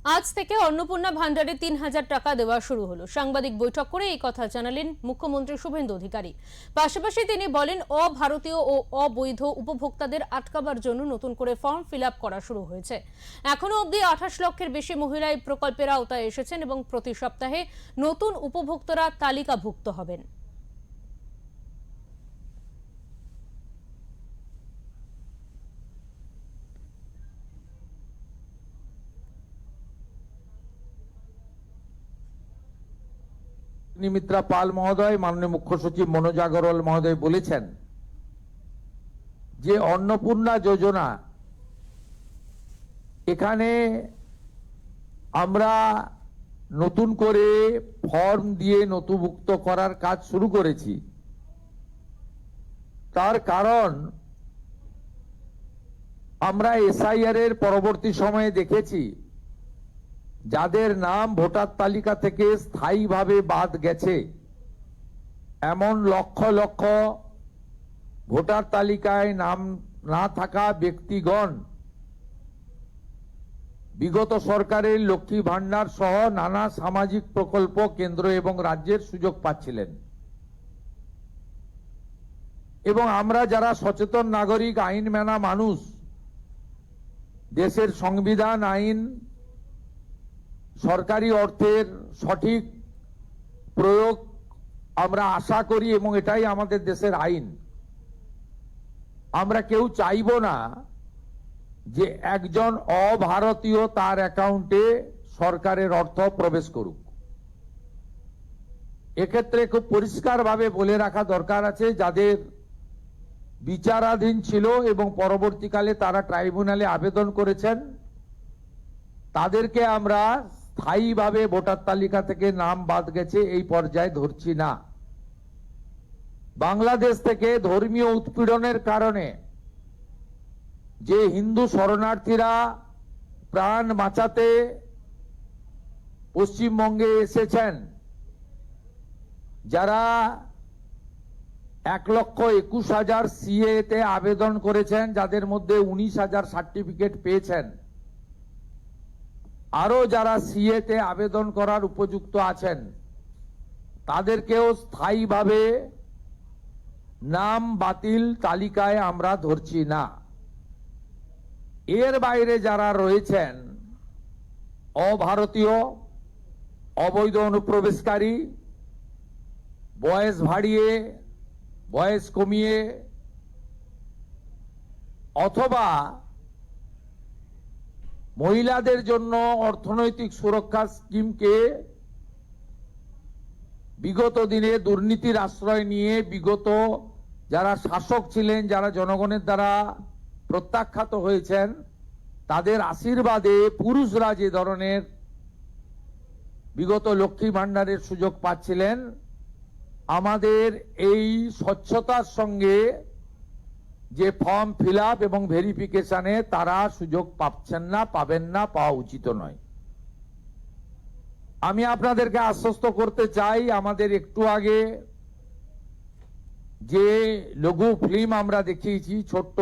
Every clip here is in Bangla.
আজ থেকে অন্নপূর্ণা ভান্ডারে ৩,০০০ টাকা দেওয়া শুরু হলো। সাংবাদিক বৈঠক করে এই কথা জানালেন মুখ্যমন্ত্রী শুভেন্দু অধিকারী। পাশাপাশি তিনি বলেন, অভারতীয় ও অবৈধ উপভোক্তাদের আটকাবার জন্য নতুন করে ফর্ম ফিল আপ করা শুরু হয়েছে। এখনো অবধি ২৮ লক্ষের বেশি মহিলা এই প্রকল্পের আওতায় এসেছেন এবং প্রতি সপ্তাহে নতুন উপভোক্তারা তালিকাভুক্ত হবেন। নিমিত্রা পাল মহোদয়, মাননীয় মুখ্য সচিব মনোজ আগরওয়াল মহোদয় বলেছেন যে অন্নপূর্ণা যোজনা, এখানে আমরা নতুন করে ফর্ম দিয়ে নথিভুক্ত করার কাজ শুরু করেছি। তার কারণ আমরা এসআইআর এর পরবর্তী সময়ে দেখেছি যাদের নাম ভোটার তালিকা থেকে স্থায়ীভাবে বাদ গেছে, এমন লক্ষ লক্ষ ভোটার তালিকায় নাম না থাকা ব্যক্তিগণ বিগত সরকারের লক্ষ্মী ভান্ডার সহ নানা সামাজিক প্রকল্প কেন্দ্র এবং রাজ্যের সুযোগ পাচ্ছিলেন। এবং আমরা যারা সচেতন নাগরিক, আইন মানা মানুষ, দেশের সংবিধান, আইন, সরকারি অর্থের সঠিক প্রয়োগ আমরা আশা করি এবং এটাই আমাদের দেশের আইন। আমরা কেউ চাইব না যে একজন অভারতীয় তার অ্যাকাউন্টে সরকারের অর্থ প্রবেশ করুক। এক্ষেত্রে খুব পরিষ্কারভাবে বলে রাখা দরকার আছে, যাদের বিচারাধীন ছিল এবং পরবর্তীকালে তারা ট্রাইব্যুনালে আবেদন করেছেন, তাদেরকে আমরা স্থায়ীভাবে ভোটার তালিকা থেকে নাম বাদ গেছে এই পর্যায়ে ধরছি না। বাংলাদেশ থেকে ধর্মীয় উৎপীড়নের কারণে যে হিন্দু শরণার্থীরা প্রাণ বাঁচাতে পশ্চিমবঙ্গে এসেছেন, যারা ১,২১,০০০ সিএ তে আবেদন করেছেন, যাদের মধ্যে ১৯,০০০ সার্টিফিকেট পেয়েছেন, আরো যারা সিএ তে আবেদন করার উপযুক্ত আছেন, তাদেরকেও স্থায়ীভাবে নাম বাতিল তালিকায় আমরা ধরছি না। এর বাইরে যারা রয়েছেন, অভারতীয়, অবৈধ অনুপ্রবেশকারী, বয়স বাড়িয়ে বয়স কমিয়ে অথবা মহিলাদের জন্য অর্থনৈতিক সুরক্ষা স্কিমকে বিগত দিনে দুর্নীতির আশ্রয় নিয়ে বিগত যারা শাসক ছিলেন, যারা জনগণের দ্বারা প্রত্যাখ্যাত হয়েছেন, তাদের আশীর্বাদে পুরুষরা যে ধরনের বিগত লক্ষ্মী ভান্ডারের সুযোগ পাচ্ছিলেন, আমাদের এই স্বচ্ছতার সঙ্গে যে ফর্ম ফিল আপ এবং ভেরিফিকেশনে তারা সুযোগ পাচ্ছেন না, পাবেন না, পাওয়া উচিত নয়। আমি আপনাদেরকে আশ্বস্ত করতে চাই, আমাদের একটু আগে যে লঘু ফিল্ম আমরা দেখিয়েছি, ছোট্ট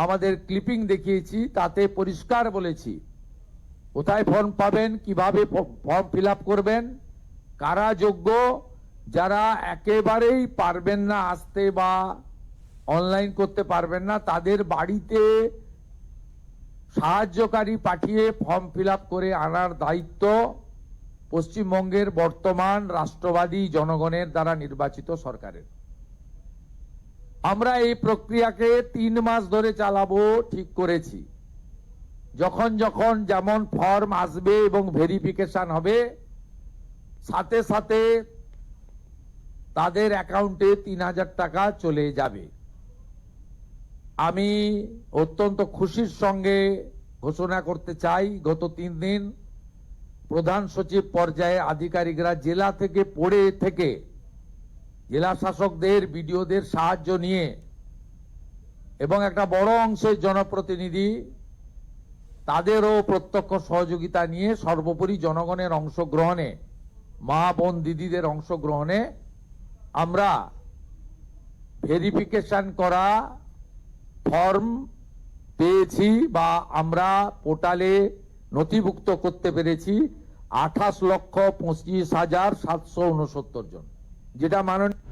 আমাদের ক্লিপিং দেখিয়েছি, তাতে পরিষ্কার বলেছি কোথায় ফর্ম পাবেন, কিভাবে ফর্ম ফিল আপ করবেন, কারা যোগ্য, যারা একেবারেই পারবেন না আসতে বা অনলাইন করতে পারবেন না, তাদের বাড়িতে সাহায্যকারী পাঠিয়ে ফর্ম ফিল আপ করে আনার দায়িত্ব পশ্চিমবঙ্গের বর্তমান রাষ্ট্রবাদী জনগণের দ্বারা নির্বাচিত সরকারের। আমরা এই প্রক্রিয়াকে ৩ মাস ধরে চালাবো ঠিক করেছি। যখন যখন যেমন ফর্ম আসবে এবং ভেরিফিকেশন হবে, সাথে সাথে তাদের অ্যাকাউন্টে ৩,০০০ টাকা চলে যাবে। আমি অত্যন্ত খুশির সঙ্গে ঘোষণা করতে চাই, গত ৩ দিন প্রধান সচিব পর্যায়ে আধিকারিকরা জেলা থেকে পড়ে থেকে জেলা শাসকদের, বিডিওদের সাহায্য নিয়ে এবং একটা বড় অংশের জনপ্রতিনিধি তাদেরও প্রত্যক্ষ সহযোগিতা নিয়ে, সর্বোপরি জনগণের অংশগ্রহণে, মা বোন দিদিদের অংশগ্রহণে আমরা ভেরিফিকেশন করা ফর্ম পেয়েছি বা আমরা পোর্টালে নথিভুক্ত করতে পেরেছি 28,25,769 জন, যেটা মাননীয়